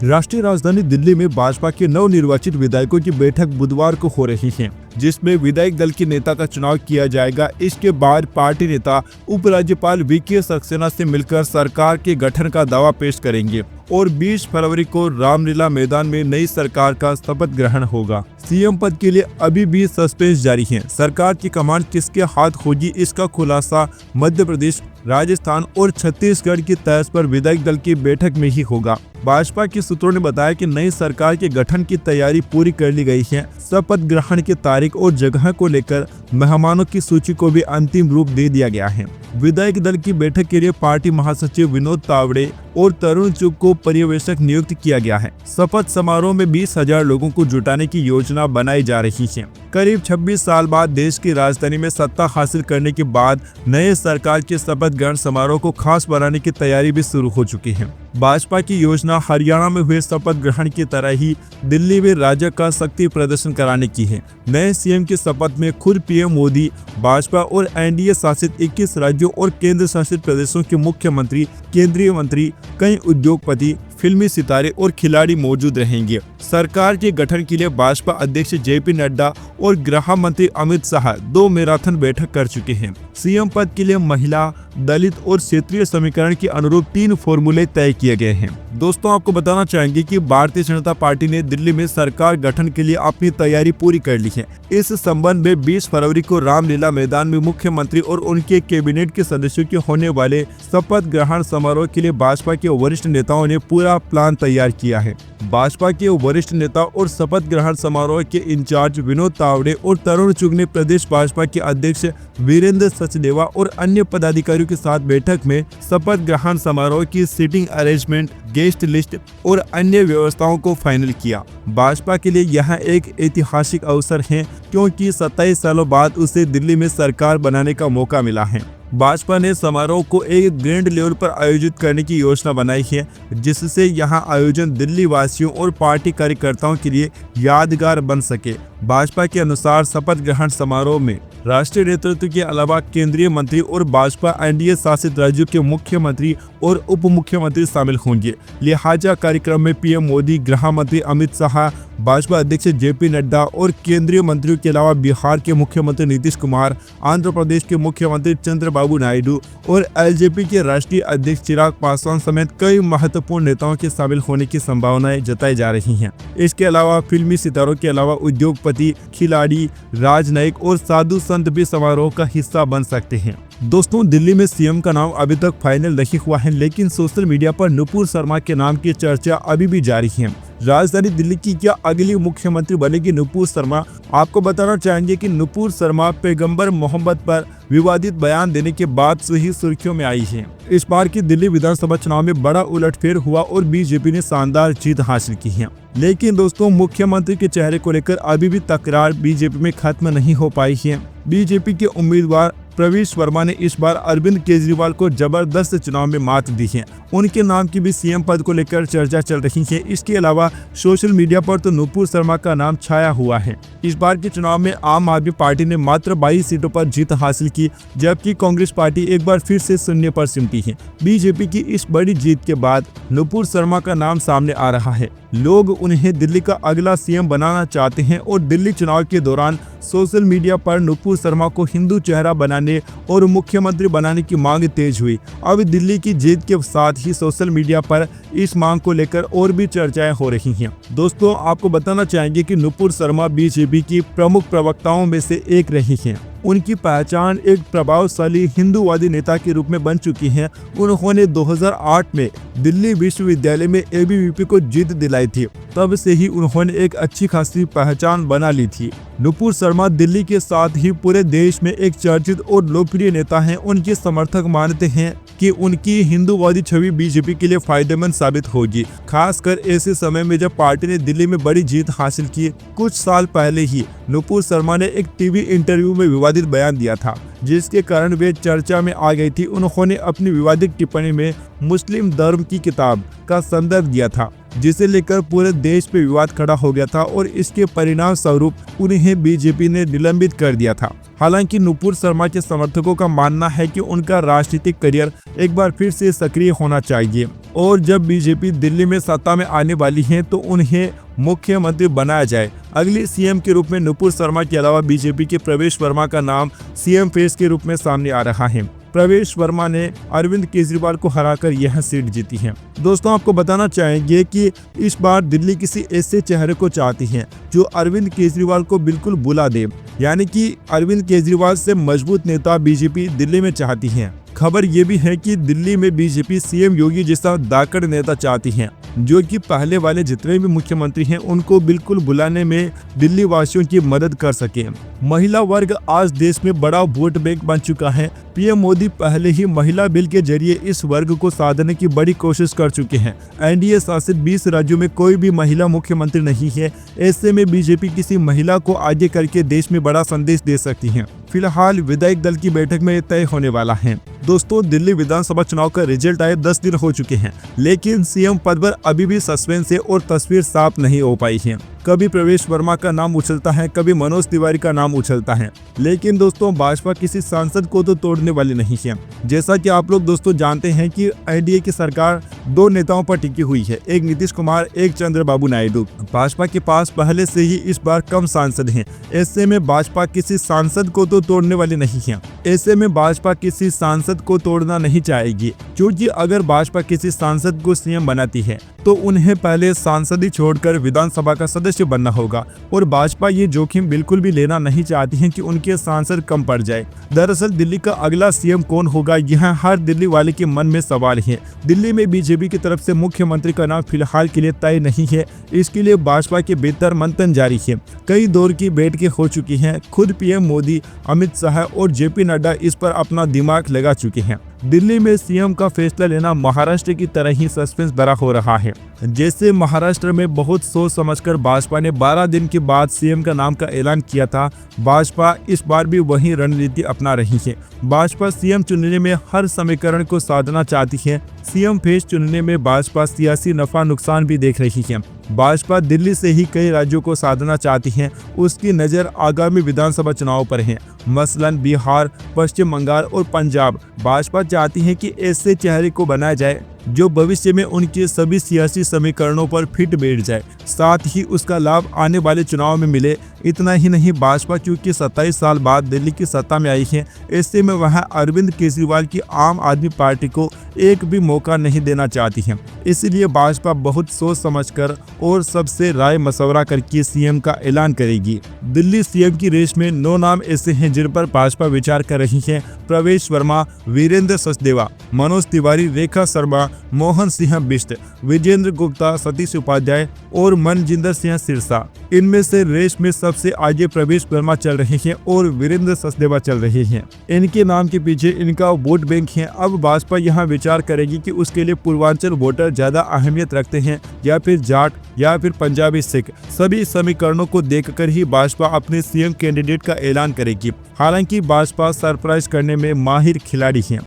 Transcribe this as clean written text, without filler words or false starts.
राष्ट्रीय राजधानी दिल्ली में भाजपा के नवनिर्वाचित विधायकों की बैठक बुधवार को हो रही है, जिसमें विधायक दल के नेता का चुनाव किया जाएगा। इसके बाद पार्टी नेता उपराज्यपाल वीके सक्सेना से मिलकर सरकार के गठन का दावा पेश करेंगे और 20 फरवरी को रामलीला मैदान में नई सरकार का शपथ ग्रहण होगा। सीएम पद के लिए अभी भी सस्पेंस जारी है। सरकार की कमान किसके हाथ होगी, इसका खुलासा मध्य प्रदेश, राजस्थान और छत्तीसगढ़ की तर्ज पर विधायक दल की बैठक में ही होगा। भाजपा के सूत्रों ने बताया कि नई सरकार के गठन की तैयारी पूरी कर ली गई है। शपथ ग्रहण की तारीख और जगह को लेकर मेहमानों की सूची को भी अंतिम रूप दे दिया गया है। विधायक दल की बैठक के लिए पार्टी महासचिव विनोद तावड़े और तरुण चुग को पर्यवेक्षक नियुक्त किया गया है। शपथ समारोह में 20,000 लोगों को जुटाने की योजना बनाई जा रही है। करीब 26 साल बाद देश की राजधानी में सत्ता हासिल करने के बाद नए सरकार के शपथ ग्रहण समारोह को खास बनाने की तैयारी भी शुरू हो चुकी है। भाजपा की योजना हरियाणा में हुए शपथ ग्रहण की तरह ही दिल्ली में राज्य का शक्ति प्रदर्शन कराने की है। नए सीएम की शपथ में खुद पीएम मोदी, भाजपा और एनडीए शासित 21 राज्यों और केंद्र शासित प्रदेशों के मुख्यमंत्री, केंद्रीय मंत्री, कई उद्योगपति, फिल्मी सितारे और खिलाड़ी मौजूद रहेंगे। सरकार के गठन के लिए भाजपा अध्यक्ष जेपी नड्डा और गृह मंत्री अमित शाह 2 मैराथन बैठक कर चुके हैं। सीएम पद के लिए महिला, दलित और क्षेत्रीय समीकरण के अनुरूप 3 फॉर्मूले तय किए गए हैं। दोस्तों, आपको बताना चाहेंगे कि भारतीय जनता पार्टी ने दिल्ली में सरकार गठन के लिए अपनी तैयारी पूरी कर ली है। इस संबंध में 20 फरवरी को रामलीला मैदान में मुख्यमंत्री और उनके कैबिनेट के सदस्यों के होने वाले शपथ ग्रहण समारोह के लिए भाजपा के वरिष्ठ नेताओं ने पूरा प्लान तैयार किया है। भाजपा के वरिष्ठ नेता और शपथ ग्रहण समारोह के इंचार्ज विनोद तावड़े और तरुण चुग ने प्रदेश भाजपा के अध्यक्ष वीरेंद्र सचदेवा और अन्य पदाधिकारियों के साथ बैठक में शपथ ग्रहण समारोह की सीटिंग अरेंजमेंट, गेस्ट लिस्ट और अन्य व्यवस्थाओं को फाइनल किया। भाजपा के लिए यह एक ऐतिहासिक अवसर है, क्योंकि 27 सालों बाद उसे दिल्ली में सरकार बनाने का मौका मिला है। भाजपा ने समारोह को एक ग्रैंड लेवल पर आयोजित करने की योजना बनाई है, जिससे यहां आयोजन दिल्ली वासियों और पार्टी कार्यकर्ताओं के लिए यादगार बन सके। भाजपा के अनुसार शपथ ग्रहण समारोह में राष्ट्रीय नेतृत्व के अलावा केंद्रीय मंत्री और भाजपा एनडीए शासित राज्यों के मुख्यमंत्री और उप मुख्यमंत्री शामिल होंगे। लिहाजा कार्यक्रम में पीएम मोदी, गृह मंत्री अमित शाह, भाजपा अध्यक्ष जेपी नड्डा और केंद्रीय मंत्रियों के अलावा बिहार के मुख्यमंत्री नीतीश कुमार, आंध्र प्रदेश के मुख्यमंत्री चंद्रबाबू नायडू और एलजेपी के राष्ट्रीय अध्यक्ष चिराग पासवान समेत कई महत्वपूर्ण नेताओं के शामिल होने की संभावनाएं जताई जा रही हैं। इसके अलावा फिल्मी सितारों के अलावा उद्योगपति, खिलाड़ी, राजनयिक और साधु संत भी समारोह का हिस्सा बन सकते हैं। दोस्तों, दिल्ली में सीएम का नाम अभी तक फाइनल नहीं हुआ है, लेकिन सोशल मीडिया पर नुपुर शर्मा के नाम की चर्चा अभी भी जारी है। राजधानी दिल्ली की क्या अगली मुख्यमंत्री बनेगी नुपुर शर्मा? आपको बताना चाहेंगे कि नुपुर शर्मा पैगंबर मोहम्मद पर विवादित बयान देने के बाद से ही सुर्खियों में आई है। इस बार की दिल्ली विधानसभा चुनाव में बड़ा उलटफेर हुआ और बीजेपी ने शानदार जीत हासिल की है। लेकिन दोस्तों, मुख्यमंत्री के चेहरे को लेकर अभी भी तकरार बीजेपी में खत्म नहीं हो पाई है। बीजेपी के उम्मीदवार प्रवीश वर्मा ने इस बार अरविंद केजरीवाल को जबरदस्त चुनाव में मात दी है। उनके नाम की भी सीएम पद को लेकर चर्चा चल रही है। इसके अलावा सोशल मीडिया पर तो नुपुर शर्मा का नाम छाया हुआ है। इस बार के चुनाव में आम आदमी पार्टी ने मात्र 22 सीटों पर जीत हासिल की, जबकि कांग्रेस पार्टी एक बार फिर से शून्य पर सिमटी है। बीजेपी की इस बड़ी जीत के बाद नुपुर शर्मा का नाम सामने आ रहा है। लोग उन्हें दिल्ली का अगला सीएम बनाना चाहते हैं और दिल्ली चुनाव के दौरान सोशल मीडिया पर नुपुर शर्मा को हिंदू चेहरा बनाने और मुख्यमंत्री बनाने की मांग तेज हुई। अब दिल्ली की जीत के साथ ही सोशल मीडिया पर इस मांग को लेकर और भी चर्चाएं हो रही हैं। दोस्तों, आपको बताना चाहेंगे कि नुपुर शर्मा बीजेपी की प्रमुख प्रवक्ताओं में से एक रही हैं। उनकी पहचान एक प्रभावशाली हिंदूवादी नेता के रूप में बन चुकी है। उन्होंने 2008 में दिल्ली विश्वविद्यालय में एबीवीपी को जीत दिलाई थी। तब से ही उन्होंने एक अच्छी खासी पहचान बना ली थी। नुपुर शर्मा दिल्ली के साथ ही पूरे देश में एक चर्चित और लोकप्रिय नेता हैं। उनके समर्थक मानते हैं कि उनकी हिंदूवादी छवि बीजेपी के लिए फायदेमंद साबित होगी, खासकर ऐसे समय में जब पार्टी ने दिल्ली में बड़ी जीत हासिल की। कुछ साल पहले ही नुपुर शर्मा ने एक टीवी इंटरव्यू में विवादित बयान दिया था, जिसके कारण वे चर्चा में आ गई थी। उन्होंने अपनी विवादित टिप्पणी में मुस्लिम धर्म की किताब का संदर्भ दिया था। जिसे लेकर पूरे देश पे विवाद खड़ा हो गया था और इसके परिणाम स्वरूप उन्हें बीजेपी ने निलंबित कर दिया था। हालांकि नुपुर शर्मा के समर्थकों का मानना है कि उनका राजनीतिक करियर एक बार फिर से सक्रिय होना चाहिए और जब बीजेपी दिल्ली में सत्ता में आने वाली है तो उन्हें मुख्यमंत्री बनाया जाए। अगली सीएम के रूप में नुपुर शर्मा के अलावा बीजेपी के प्रवेश वर्मा का नाम सीएम फेस के रूप में सामने आ रहा है। प्रवेश वर्मा ने अरविंद केजरीवाल को हराकर यह सीट जीती है। दोस्तों, आपको बताना चाहेंगे कि इस बार दिल्ली किसी ऐसे चेहरे को चाहती है जो अरविंद केजरीवाल को बिल्कुल बुला दे, यानी कि अरविंद केजरीवाल से मजबूत नेता बीजेपी दिल्ली में चाहती है। खबर ये भी है कि दिल्ली में बीजेपी सीएम योगी जैसा दाकड़ नेता चाहती है जो कि पहले वाले जितने भी मुख्यमंत्री हैं उनको बिल्कुल बुलाने में दिल्ली वासियों की मदद कर सके। महिला वर्ग आज देश में बड़ा वोट बैंक बन चुका है। पीएम मोदी पहले ही महिला बिल के जरिए इस वर्ग को साधने की बड़ी कोशिश कर चुके हैं। एनडीए शासित 20 राज्यों में कोई भी महिला मुख्यमंत्री नहीं है। ऐसे में बीजेपी किसी महिला को आगे करके देश में बड़ा संदेश दे सकती है। फिलहाल विधायक दल की बैठक में तय होने वाला है। दोस्तों, दिल्ली विधानसभा चुनाव का रिजल्ट आए 10 दिन हो चुके हैं, लेकिन सीएम पद पर अभी भी सस्पेंस है और तस्वीर साफ नहीं हो पाई है। कभी प्रवेश वर्मा का नाम उछलता है, कभी मनोज तिवारी का नाम उछलता है, लेकिन दोस्तों भाजपा किसी सांसद को तो तोड़ने वाली नहीं है। जैसा कि आप लोग दोस्तों जानते हैं कि एनडीए की सरकार 2 नेताओं पर टिकी हुई है, एक नीतीश कुमार, एक चंद्रबाबू नायडू। भाजपा के पास पहले से ही इस बार कम सांसद हैं। ऐसे में भाजपा किसी सांसद को तो तोड़ने वाली नहीं है। ऐसे में भाजपा किसी सांसद को तोड़ना नहीं चाहेगी, क्योंकि अगर भाजपा किसी सांसद को सीएम बनाती है तो उन्हें पहले सांसद ही छोड़कर विधानसभा का सदस्य बनना होगा और भाजपा ये जोखिम बिल्कुल भी लेना नहीं चाहती है कि उनके सांसद कम पड़ जाए। दरअसल दिल्ली का अगला सीएम कौन होगा, यह हर दिल्ली वाले के मन में सवाल है। दिल्ली में बीजेपी की तरफ से मुख्यमंत्री का नाम फिलहाल के लिए तय नहीं है। इसके लिए भाजपा के बेहतर मंथन जारी है। कई दौर की बैठकें हो चुकी हैं। खुद पीएम मोदी, अमित शाह और जेपी नड्डा इस पर अपना दिमाग लगा चुके हैं। दिल्ली में सीएम का फैसला लेना महाराष्ट्र की तरह ही सस्पेंस भरा हो रहा है। जैसे महाराष्ट्र में बहुत सोच समझकर भाजपा ने 12 दिन के बाद सीएम का नाम का ऐलान किया था, भाजपा इस बार भी वही रणनीति अपना रही है। भाजपा सीएम चुनने में हर समीकरण को साधना चाहती है। सीएम फेस चुनने में भाजपा सियासी नफा नुकसान भी देख रही है। भाजपा दिल्ली से ही कई राज्यों को साधना चाहती है। उसकी नज़र आगामी विधानसभा चुनाव पर है, मसलन बिहार, पश्चिम बंगाल और पंजाब। भाजपा चाहती है कि ऐसे चेहरे को बनाया जाए जो भविष्य में उनके सभी सियासी समीकरणों पर फिट बैठ जाए, साथ ही उसका लाभ आने वाले चुनाव में मिले। इतना ही नहीं, भाजपा क्योंकि 27 साल बाद दिल्ली की सत्ता में आई है, ऐसे में वह अरविंद केजरीवाल की आम आदमी पार्टी को एक भी मौका नहीं देना चाहती है। इसलिए भाजपा बहुत सोच समझकर और सबसे राय मशवरा करके सीएम का ऐलान करेगी। दिल्ली सीएम की रेस में 9 नाम ऐसे हैं जिन पर भाजपा विचार कर रही है। प्रवेश वर्मा, वीरेंद्र सचदेवा, मनोज तिवारी, रेखा शर्मा, मोहन सिंह बिष्ट, विजेंद्र गुप्ता, सतीश उपाध्याय और मनजिंदर सिंह सिरसा। इनमें से रेस में सबसे आगे प्रवेश वर्मा चल रहे हैं और वीरेंद्र सचदेवा चल रहे हैं। इनके नाम के पीछे इनका वोट बैंक है। अब भाजपा यहाँ विचार करेगी कि उसके लिए पूर्वांचल वोटर ज्यादा अहमियत रखते हैं या फिर जाट या फिर पंजाबी सिख। सभी समीकरणों को देखकर ही भाजपा अपने सीएम कैंडिडेट का ऐलान करेगी। हालांकि भाजपा सरप्राइज करने में माहिर खिलाड़ी है।